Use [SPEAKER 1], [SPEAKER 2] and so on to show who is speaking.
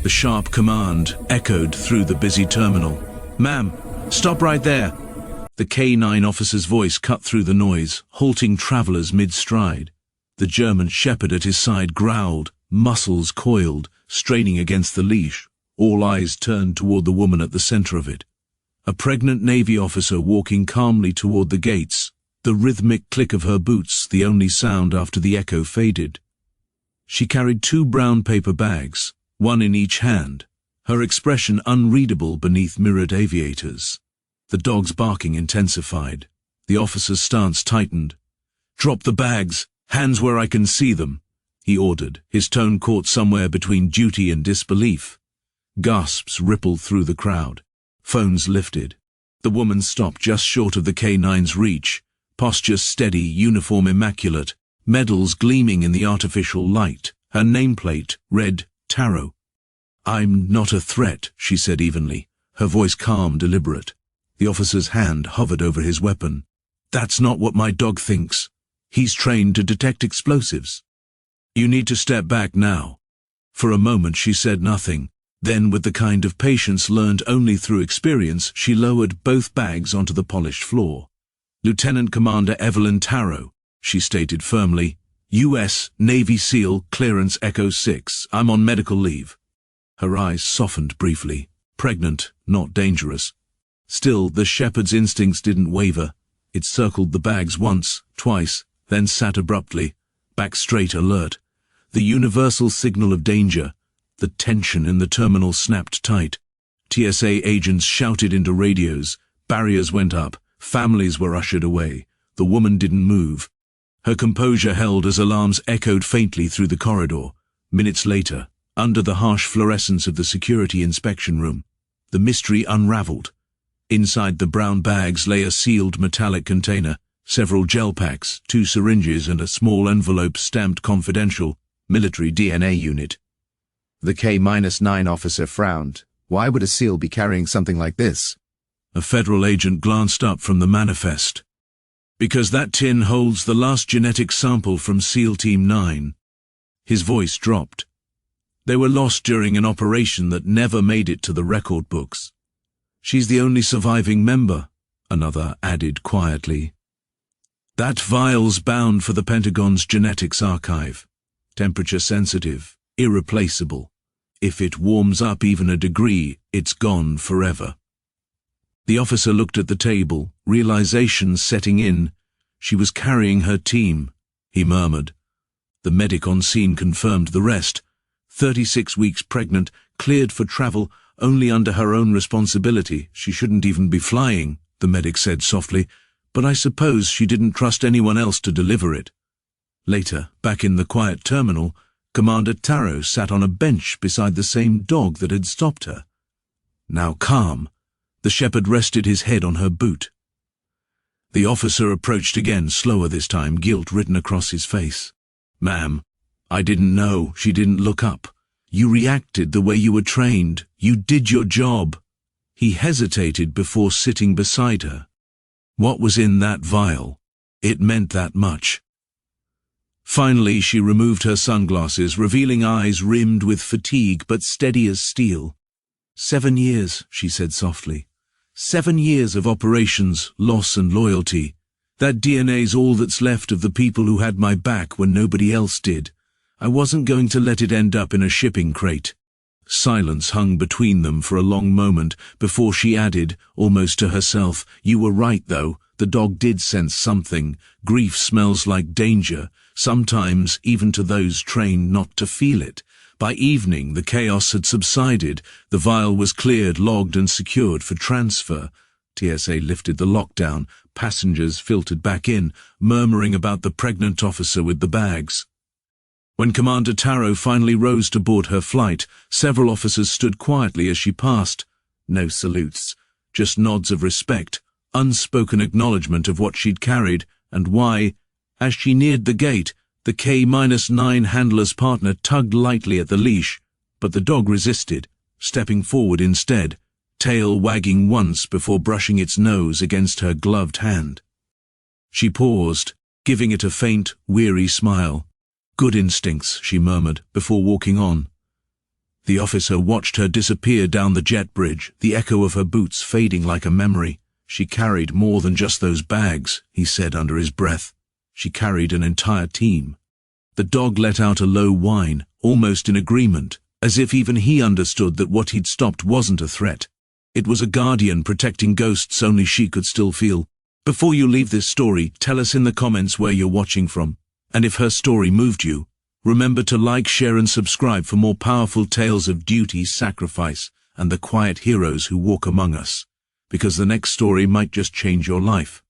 [SPEAKER 1] The sharp command echoed through the busy terminal. "Ma'am, stop right there." The K9 officer's voice cut through the noise, halting travelers mid-stride. The German shepherd at his side growled, muscles coiled, straining against the leash. All eyes turned toward the woman at the center of it. A pregnant Navy officer walking calmly toward the gates, the rhythmic click of her boots the only sound after the echo faded. She carried 2 brown paper bags, one in each hand, her expression unreadable beneath mirrored aviators. The dog's barking intensified. The officer's stance tightened. "Drop the bags, hands where I can see them," he ordered, his tone caught somewhere between duty and disbelief. Gasps rippled through the crowd. Phones lifted. The woman stopped just short of the K9's reach, posture steady, uniform immaculate, medals gleaming in the artificial light, her nameplate read Tarot. "I'm not a threat," she said evenly, her voice calm, deliberate. The officer's hand hovered over his weapon. "That's not what my dog thinks. He's trained to detect explosives. You need to step back now." For a moment she said nothing. Then, with the kind of patience learned only through experience, she lowered both bags onto the polished floor. "Lieutenant Commander Evelyn Tarot," she stated firmly. "U.S. Navy SEAL Clearance Echo 6. I'm on medical leave." Her eyes softened briefly. Pregnant, not dangerous. Still, the shepherd's instincts didn't waver. It circled the bags once, twice, then sat abruptly, back straight, alert. The universal signal of danger. The tension in the terminal snapped tight. TSA agents shouted into radios. Barriers went up. Families were ushered away. The woman didn't move. Her composure held as alarms echoed faintly through the corridor. Minutes later, under the harsh fluorescence of the security inspection room, the mystery unraveled. Inside the brown bags lay a sealed metallic container, several gel packs, 2 syringes and a small envelope stamped confidential, military DNA unit.
[SPEAKER 2] The K-9 officer frowned. Why would a SEAL be carrying something like this?
[SPEAKER 1] A federal agent glanced up from the manifest. "Because that tin holds the last genetic sample from SEAL Team 9. His voice dropped. "They were lost during an operation that never made it to the record books. She's the only surviving member," another added quietly. "That vial's bound for the Pentagon's genetics archive. Temperature sensitive, irreplaceable. If it warms up even a degree, it's gone forever." The officer looked at the table, realization setting in. She was carrying her team, he murmured. The medic on scene confirmed the rest. 36 weeks pregnant, cleared for travel, only under her own responsibility. She shouldn't even be flying, the medic said softly, but I suppose she didn't trust anyone else to deliver it. Later, back in the quiet terminal, Commander Tarot sat on a bench beside the same dog that had stopped her. Now calm, the shepherd rested his head on her boot. The officer approached again, slower this time, guilt written across his face. "Ma'am, I didn't know." She didn't look up. "You reacted the way you were trained. You did your job." He hesitated before sitting beside her. What was in that vial? It meant that much. Finally, she removed her sunglasses, revealing eyes rimmed with fatigue but steady as steel. 7 years, she said softly. 7 years of operations, loss and loyalty. That DNA's all that's left of the people who had my back when nobody else did. I wasn't going to let it end up in a shipping crate. Silence hung between them for a long moment before she added, almost to herself, "You were right, though. The dog did sense something. Grief smells like danger, sometimes even to those trained not to feel it." By evening, the chaos had subsided. The vial was cleared, logged and secured for transfer. TSA lifted the lockdown. Passengers filtered back in, murmuring about the pregnant officer with the bags. When Commander Tarot finally rose to board her flight, several officers stood quietly as she passed. No salutes, just nods of respect, unspoken acknowledgement of what she'd carried and why. As she neared the gate, the K-9 handler's partner tugged lightly at the leash, but the dog resisted, stepping forward instead, tail wagging once before brushing its nose against her gloved hand. She paused, giving it a faint, weary smile. "Good instincts," she murmured, before walking on. The officer watched her disappear down the jet bridge, the echo of her boots fading like a memory. She carried more than just those bags, he said under his breath. She carried an entire team. The dog let out a low whine, almost in agreement, as if even he understood that what he'd stopped wasn't a threat. It was a guardian protecting ghosts only she could still feel. Before you leave this story, tell us in the comments where you're watching from. And if her story moved you, remember to like, share and subscribe for more powerful tales of duty, sacrifice, and the quiet heroes who walk among us. Because the next story might just change your life.